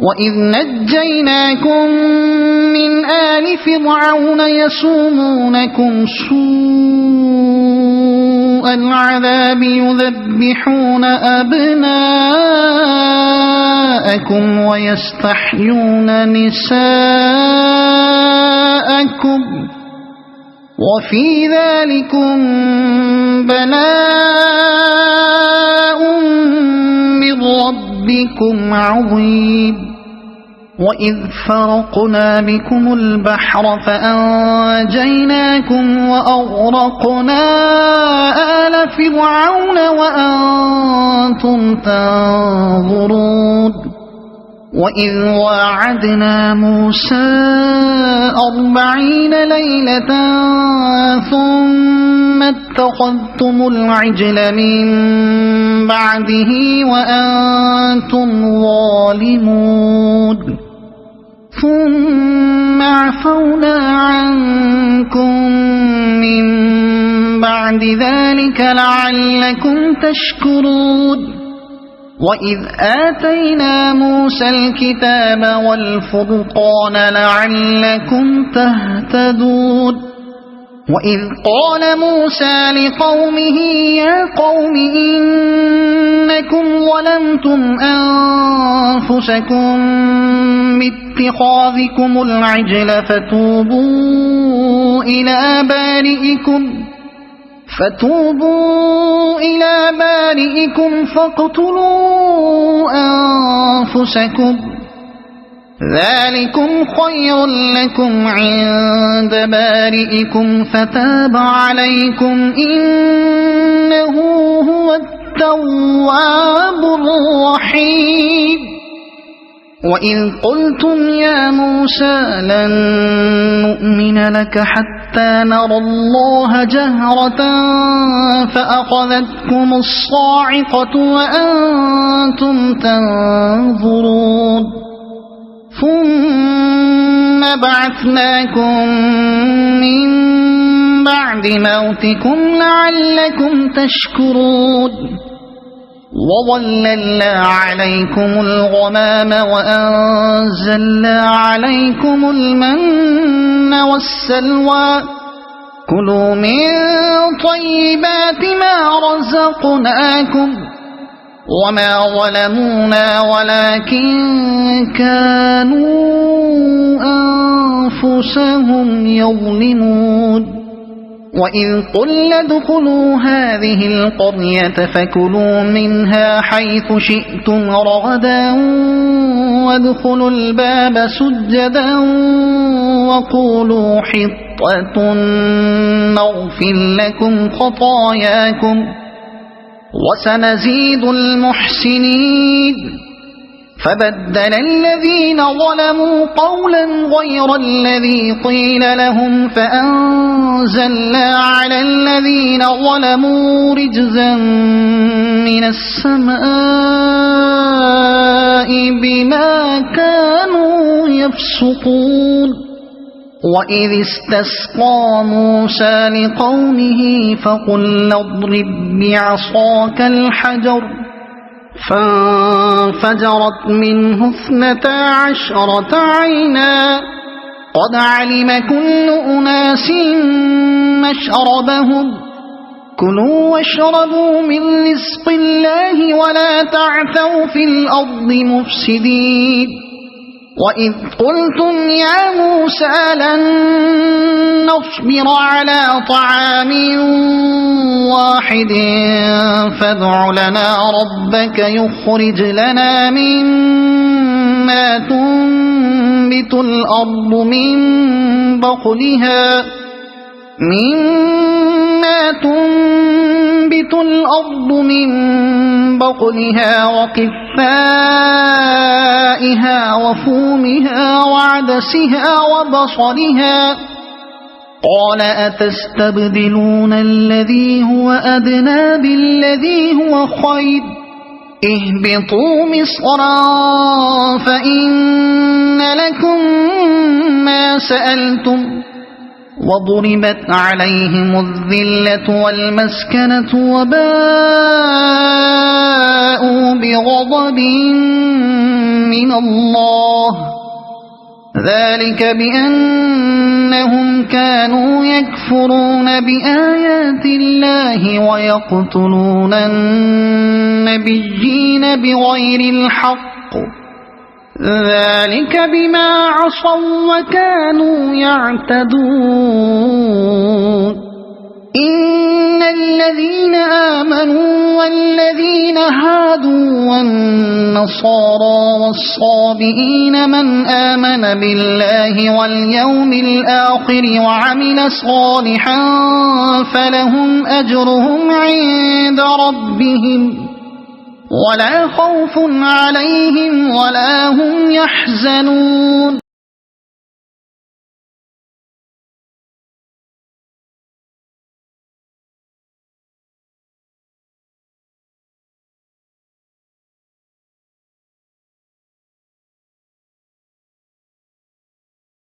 وإذ نجيناكم من آل فرعون يسومونكم سوء العذاب يذبحون أبناءكم ويستحيون نساءكم وفي ذلكم بلاء من ربكم عظيم وإذ فرقنا بكم البحر فأنجيناكم وأغرقنا آل فرعون وأنتم تنظرون وإذ واعدنا موسى 40 ليلة ثم اتخذتم العجل من بعده وأنتم ظالمون ثم عفونا عنكم من بعد ذلك لعلكم تشكرون وإذ آتينا موسى الكتاب والفرقان لعلكم تهتدون وإذ قال موسى لقومه يا قوم إنكم ظلمتم أنفسكم باتخاذكم العجل فتوبوا إلى بارئكم فاقتلوا أنفسكم ذلكم خير لكم عند بارئكم فتاب عليكم إنه هو التواب الرحيم وإذ قلتم يا موسى لن نؤمن لك حتى نرى الله جهرة فأخذتكم الصاعقة وأنتم تنظرون ثم بعثناكم من بعد موتكم لعلكم تشكرون وظللنا عليكم الغمام وأنزلنا عليكم المن والسلوى كلوا من طيبات ما رزقناكم وما ظلمونا ولكن كانوا أنفسهم يظلمون وإذ قلنا ادخلوا هذه القرية فكلوا منها حيث شئتم رغدا وادخلوا الباب سجدا وقولوا حطة نغفر لكم خطاياكم وسنزيد المحسنين فبدل الذين ظلموا قولا غير الذي قيل لهم فأنزلنا على الذين ظلموا رجزا من السماء بما كانوا يفسقون وإذ استسقى موسى لقومه فقل اضرب بعصاك الحجر فانفجرت منه 12 عينا قد علم كل أناس مشربهم كلوا واشربوا من رزق الله ولا تعثوا في الأرض مفسدين وإذ قلتم يا موسى لن نصبر على طعام واحد فادع لنا ربك يخرج لنا مما تنبت الأرض من بقلها وقثائها وفومها وعدسها وبصلها قال أتستبدلون الذي هو أدنى بالذي هو خير اهبطوا مصرا فإن لكم ما سألتم وضربت عليهم الذلة والمسكنة وباءوا بغضب من الله ذلك بأنهم كانوا يكفرون بآيات الله ويقتلون النبيين بغير الحق ذلك بما عصوا وكانوا يعتدون إن الذين آمنوا والذين هادوا والنصارى والصابئين من آمن بالله واليوم الآخر وعمل صالحا فلهم أجرهم عند ربهم ولا خوف عليهم ولا هم يحزنون